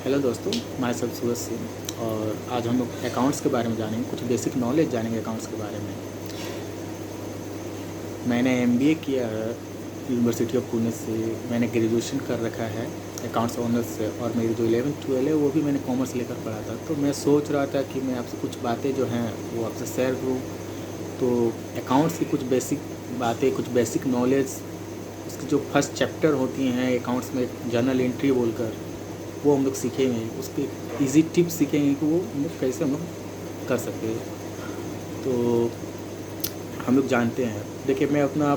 Hello दोस्तों, मैं सब सूरज सिंह और आज हम लोग अकाउंट्स के बारे में जानेंगे, कुछ बेसिक नॉलेज जानेंगे अकाउंट्स के बारे में। मैंने एमबीए किया है यूनिवर्सिटी ऑफ पुणे से। मैंने ग्रेजुएशन कर रखा है अकाउंट्स ऑनर्स से और मेरी जो 11th-12 है वो भी मैंने कॉमर्स लेकर पढ़ा था। तो मैं सोच रहा था कि मैं आपसे कुछ बातें जो हैं वो आपसे शेयर करूँ। तो अकाउंट्स की कुछ बेसिक बातें, कुछ बेसिक नॉलेज, उसकी जो फर्स्ट चैप्टर होती हैं अकाउंट्स में जर्नल एंट्री बोलकर, वो हम लोग सीखेंगे। उसके इजी टिप्स सीखेंगे कि वो हम लोग कैसे हम लोग कर सकते हैं। तो हम लोग जानते हैं, देखिए मैं अपना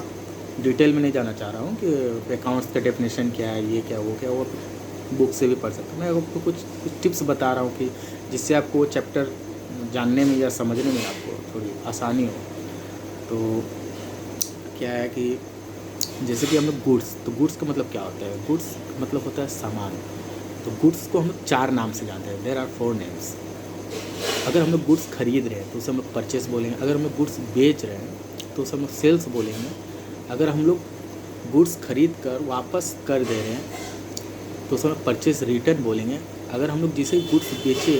डिटेल में नहीं जाना चाह रहा हूँ कि अकाउंट्स का डेफिनेशन क्या है, ये क्या, वो बुक से भी पढ़ सकते हैं। मैं आपको कुछ टिप्स बता रहा हूँ कि जिससे आपको वो चैप्टर जानने में या समझने में आपको थोड़ी आसानी हो। तो क्या है कि जैसे कि हम लोग गुड्स, तो गुड्स का मतलब क्या होता है? गुड्स मतलब होता है सामान। तो गुड्स को हम लोग 4 नाम से जानते हैं। There are 4 names. अगर हम लोग गुड्स खरीद रहे हैं तो उसे हम लोग परचेस बोलेंगे। अगर हम लोग गुड्स बेच रहे हैं तो उसे हम लोग सेल्स बोलेंगे। अगर हम लोग गुड्स खरीद कर वापस कर दे रहे हैं तो उसे हम लोग परचेस रिटर्न बोलेंगे। अगर हम लोग जिसे गुड्स बेचे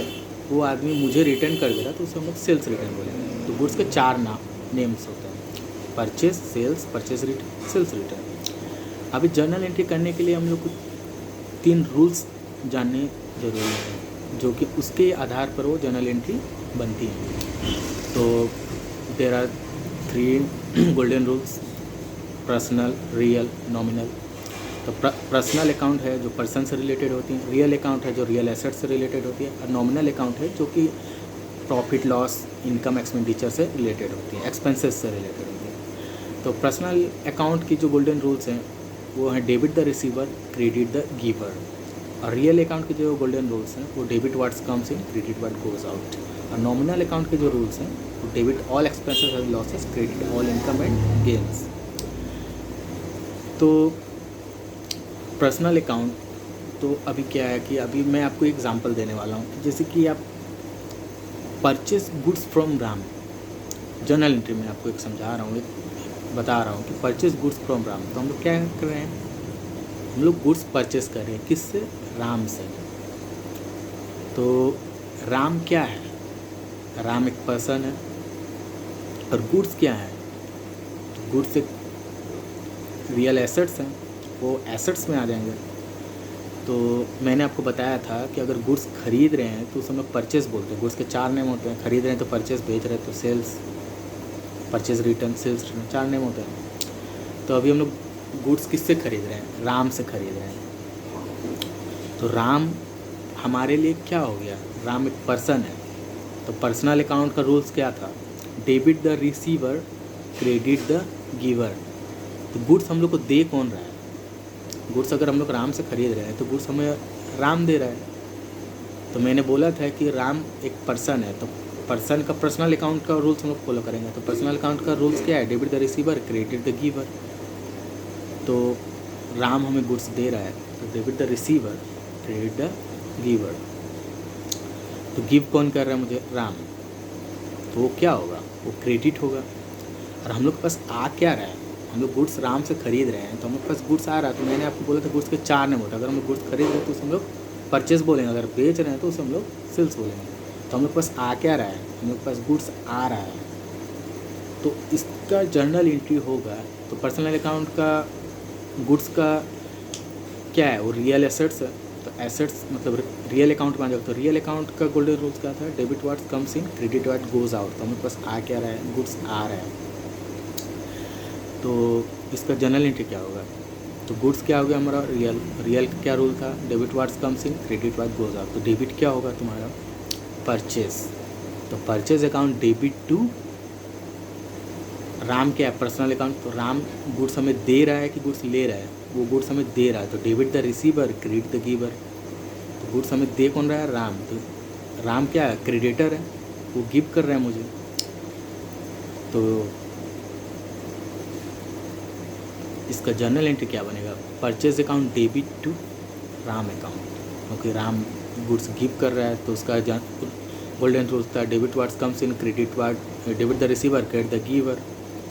वो आदमी मुझे रिटर्न कर दे रहा तो उसे हम लोग सेल्स रिटर्न बोलेंगे। तो गुड्स के 4 नेम्स होते हैं: purchase, sales, purchase return, sales return. अभी जर्नल एंट्री करने के लिए हम लोग को 3 रूल्स जानने ज़रूरी हैं, जो कि उसके आधार पर वो जर्नल एंट्री बनती है। तो there are 3 golden rules: personal, real, nominal. तो पर्सनल अकाउंट है जो पर्सन से रिलेटेड होती है, रियल अकाउंट है जो रियल एसेट से रिलेटेड होती है, और नॉमिनल अकाउंट है जो कि प्रॉफिट लॉस, इनकम, एक्सपेंडिचर से रिलेटेड होती है, एक्सपेंसेस से रिलेटेड होती है। तो पर्सनल अकाउंट की जो गोल्डन रूल्स हैं वो हैं debit the receiver, credit the giver. और रियल अकाउंट के जो गोल्डन रूल्स हैं वो debit what's comes in, credit what goes out. और नॉमिनल अकाउंट के जो रूल्स हैं वो debit all expenses and losses, credit all income and gains. तो पर्सनल अकाउंट, तो अभी क्या है कि अभी मैं आपको एग्जांपल देने वाला हूँ कि जैसे कि आप purchase goods from Ram. Journal entry में आपको एक समझा रहा हूँ, एक बता रहा हूँ कि परचेस गुड्स फ्रॉम राम। तो हम लोग क्या कर रहे हैं? हम लोग गुड्स परचेस कर रहे हैं। किससे? राम से। तो राम क्या है? राम एक पर्सन है। और गुड्स क्या है? तो गुड्स एक रियल एसेट्स हैं, वो एसेट्स में आ जाएंगे। तो मैंने आपको बताया था कि अगर गुड्स खरीद रहे हैं तो उसे हम लोग परचेस बोलते हैं। गुड्स के 4 नेम होते हैं: खरीद रहे हैं तो परचेस, बेच रहे हैं तो sales, purchase return, sales return, 4 name होते हैं। तो अभी हम लोग गुड्स किससे खरीद रहे हैं? राम से खरीद रहे हैं। तो राम हमारे लिए क्या हो गया? राम एक पर्सन है। तो पर्सनल अकाउंट का रूल्स क्या था? Debit the receiver, credit the giver. तो गुड्स हम लोग को दे कौन रहा है? गुड्स अगर हम लोग राम से खरीद रहे हैं तो गुड्स हमें राम दे रहा है। तो मैंने बोला था कि राम एक पर्सन है, तो पर्सन का पर्सनल अकाउंट का रूल्स हम लोग फॉलो करेंगे। तो पर्सनल अकाउंट का रूल्स क्या है? Debit the receiver, credit the giver. तो राम हमें गुड्स दे रहा है तो debit the receiver, credit the giver. तो गिव कौन कर रहा है मुझे? राम। तो वो क्या होगा? वो क्रेडिट होगा। और हम लोग के पास आ क्या रहा है? हम लोग गुड्स राम से खरीद रहे हैं तो हम लोग के पास गुड्स आ रहा है। तो मैंने आपको बोला था गुड्स के 4 नेम होते हैं। अगर हम लोग गुड्स खरीद रहे हैं तो उसे हम लोग परचेस बोलेंगे, अगर बेच रहे हैं तो उसे हम लोग सेल्स बोलेंगे। तो हम लोग के पास आ क्या रहा है? हम लोग के पास गुड्स आ रहा है। तो इसका जर्नल एंट्री होगा। तो पर्सनल अकाउंट का गुड्स का क्या है? वो रियल एसेट्स है। तो एसेट्स मतलब रियल अकाउंट में आ जाएगा। तो रियल अकाउंट का गोल्डन रूल्स क्या था? Debit what comes in, credit what goes out. तो हम लोग के पास आ क्या रहा है? गुड्स आ रहा है। तो इसका जर्नल एंट्री क्या होगा? तो गुड्स क्या हो गया हमारा? रियल। रियल का क्या रूल था? Debit what's comes in, credit what goes out. तो डेबिट क्या होगा तुम्हारा? परचेस। तो purchase account debit to Ram. क्या है? Personal account. तो राम गुड्स हमें दे रहा है कि गुड्स ले रहा है? वो गुड्स हमें दे रहा है। तो debit the receiver, credit the giver. तो गुड्स हमें दे कौन रहा है? राम। तो राम क्या है? क्रेडिटर है, वो गिव कर रहा है मुझे। तो इसका जर्नल एंट्री क्या बनेगा? Purchase account debit to Ram account, क्योंकि राम गुड्स गिव कर रहा है। तो उसका गोल्डन रूल्स था debit what's comes in, credit what, debit the receiver, credit the giver.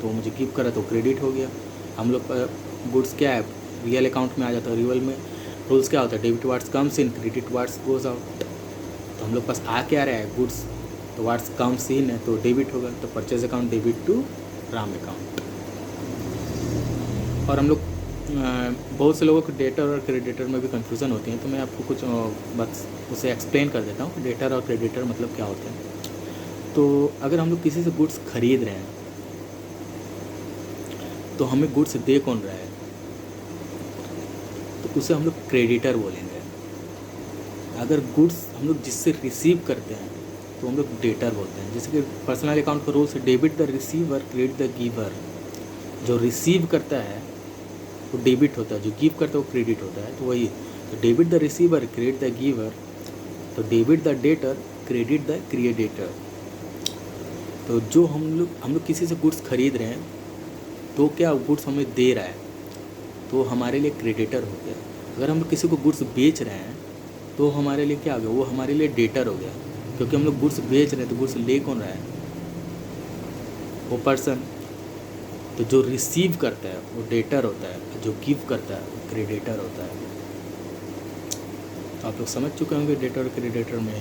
तो मुझे गिव कर रहा है तो क्रेडिट हो गया। हम लोग गुड्स क्या है? रियल अकाउंट में आ जाता है। रूल्स क्या होता है, debit what's comes in, credit what's goes out. तो हम लोग पास आ क्या रहा है, गुड्स, तो वार्ड्स कम्स इन है तो डेबिट होगा, तो purchase account debit to Ram account. और हम लोग बहुत से लोगों को डेटर और क्रेडिटर में भी कन्फ्यूज़न होती है, तो मैं आपको कुछ बस उसे एक्सप्लेन कर देता हूँ, डेटर और क्रेडिटर मतलब क्या होते हैं। तो अगर हम लोग किसी से गुड्स खरीद रहे हैं तो हमें गुड्स दे कौन रहा है, तो उसे हम लोग क्रेडिटर बोलेंगे। अगर गुड्स हम लोग जिससे रिसीव करते हैं तो हम लोग डेटर बोलते हैं। जैसे कि पर्सनल अकाउंट का रूल्स है, debit the receiver credit the giver. जो रिसीव करता है वो डेबिट होता है, जो गिव करता है वो क्रेडिट होता है, तो वही तो debit the receiver credit the giver, तो debit the debtor credit the creditor. तो जो हम लोग किसी से गुड्स खरीद रहे हैं तो क्या गुड्स हमें दे रहा है तो हमारे लिए क्रेडिटर हो गया। अगर हम लोग किसी को गुड्स बेच रहे हैं तो हमारे लिए क्या हो गया, वो हमारे लिए डेटर हो गया, क्योंकि हम लोग गुड्स बेच रहे हैं तो गुड्स ले कौन रहा है, वो पर्सन। तो जो रिसीव करता है वो डेटर होता है, जो गिव करता है वो क्रेडिटर होता है। तो आप लोग समझ चुके होंगे डेटर और क्रेडिटर में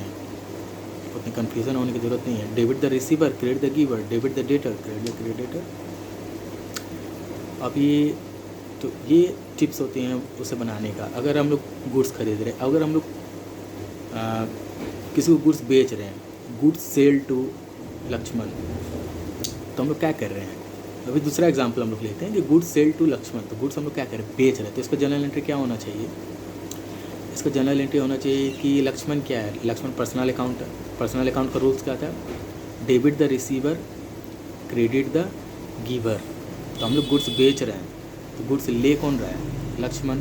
उतनी कन्फ्यूज़न होने की ज़रूरत नहीं है। Debit the receiver credit the giver, debit the debtor credit the creditor. अब ये टिप्स होती हैं उसे बनाने का। अगर हम लोग गुड्स खरीद रहे हैं, अगर हम लोग किसी को गुड्स बेच रहे हैं, गुड्स सेल टू लक्ष्मण, तो हम लोग क्या कर रहे हैं। अभी दूसरा एग्जांपल हम लोग लेते हैं कि गुड्स सेल टू लक्ष्मण, तो गुड्स हम लोग क्या कर रहे हैं, बेच रहे हैं। तो इसका जनरल एंट्री क्या होना चाहिए, इसका जनरल एंट्री होना चाहिए कि लक्ष्मण क्या है, लक्ष्मण पर्सनल अकाउंट है। पर्सनल अकाउंट का रूल्स क्या था, debit the receiver credit the giver. तो हम लोग गुड्स बेच रहे हैं तो गुड्स ले कौन रहा है, लक्ष्मण।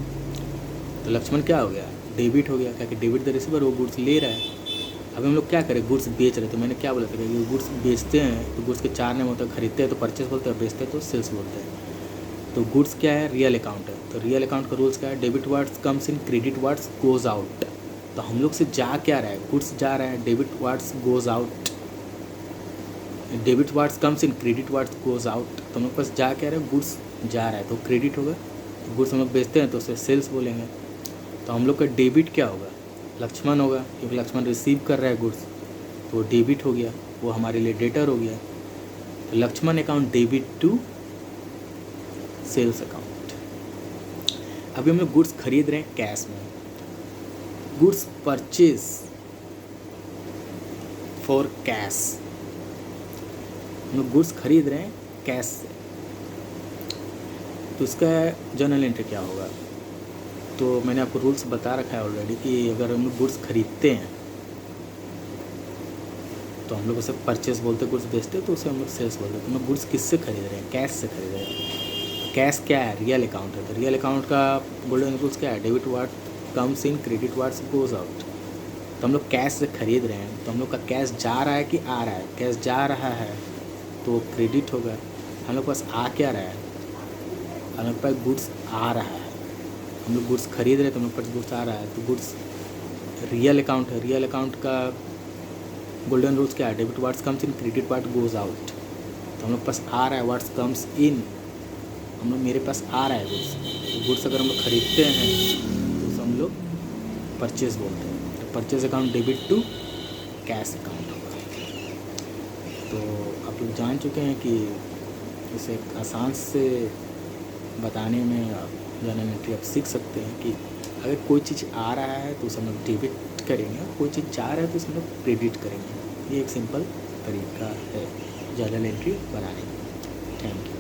तो लक्ष्मण क्या हो गया, डेबिट हो गया, क्या कि डेबिट द रिसीवर वो गुड्स ले रहा है। अब हम लोग क्या करें, गुड्स बेच रहे, तो मैंने क्या बोला था कि गुड्स बेचते हैं तो गुड्स के चार नेम होते हैं, खरीदते हैं तो परचेस बोलते हैं, बेचते हैं तो सेल्स बोलते हैं। तो गुड्स क्या है, रियल अकाउंट है। तो रियल अकाउंट का रूल्स क्या है, debit what's comes in credit what's goes out. तो हम लोग से जा क्या रहा है, गुड्स जा रहा है, debit what's goes out, debit what's comes in credit what's goes out. तो हम लोग पास जा क्या रहा है, गुड्स जा रहा है तो क्रेडिट होगा। तो गुड्स हम लोग बेचते हैं तो उसे सेल्स बोलेंगे। तो हम लोग का डेबिट क्या होगा, लक्ष्मण होगा, क्योंकि लक्ष्मण रिसीव कर रहा है गुड्स, तो डेबिट हो गया, वो हमारे लिए डेटर हो गया। तो Lakshman account debit to sales account. अभी हम लोग गुड्स खरीद रहे हैं कैश में, गुड्स परचेज फॉर कैश। हम लोग गुड्स खरीद रहे हैं कैश से, तो इसका जर्नल एंट्री क्या होगा। तो मैंने आपको रूल्स बता रखा है ऑलरेडी कि अगर हम लोग गुड्स खरीदते हैं तो हम लोग उसे परचेस बोलते हैं, गुड्स बेचते हैं तो उसे हम लोग सेल्स बोलते हैं। तो हम लोग गुड्स किससे खरीद रहे हैं, कैश से खरीद रहे हैं। कैश क्या है, रियल अकाउंट है। तो रियल अकाउंट का गोल्डन रूल्स क्या है, debit what comes in credit what's goes out. तो हम लोग कैश से खरीद रहे हैं तो हम लोग का कैश जा रहा है कि आ रहा है, कैश जा रहा है तो क्रेडिट होगा। हम लोग पास आ क्या रहा है, हम लोग पास गुड्स आ रहा है। हम लोग गुड्स खरीद रहे हैं तो हम लोग पास गुड्स आ रहा है, तो गुड्स रियल अकाउंट है। रियल अकाउंट का गोल्डन रूल्स क्या है, debit what's comes in credit what goes out. तो हम लोग पास आ रहा है, वार्ड्स कम्स इन, हम लोग मेरे पास आ रहा है गुड्स। तो गुड्स अगर हम लोग खरीदते हैं तो उसे हम लोग परचेज बोलते हैं। तो purchase account debit to cash account होगा। तो आप लोग जान चुके हैं कि इसे आसान से बताने में जनरल एंट्री आप सीख सकते हैं कि अगर कोई चीज़ आ रहा है तो उसे हम लोग डेबिट करेंगे, और कोई चीज़ जा रहा है तो उसे हम लोग क्रेडिट करेंगे। ये एक सिंपल तरीका है जनरल एंट्री बनाने का। Thank you.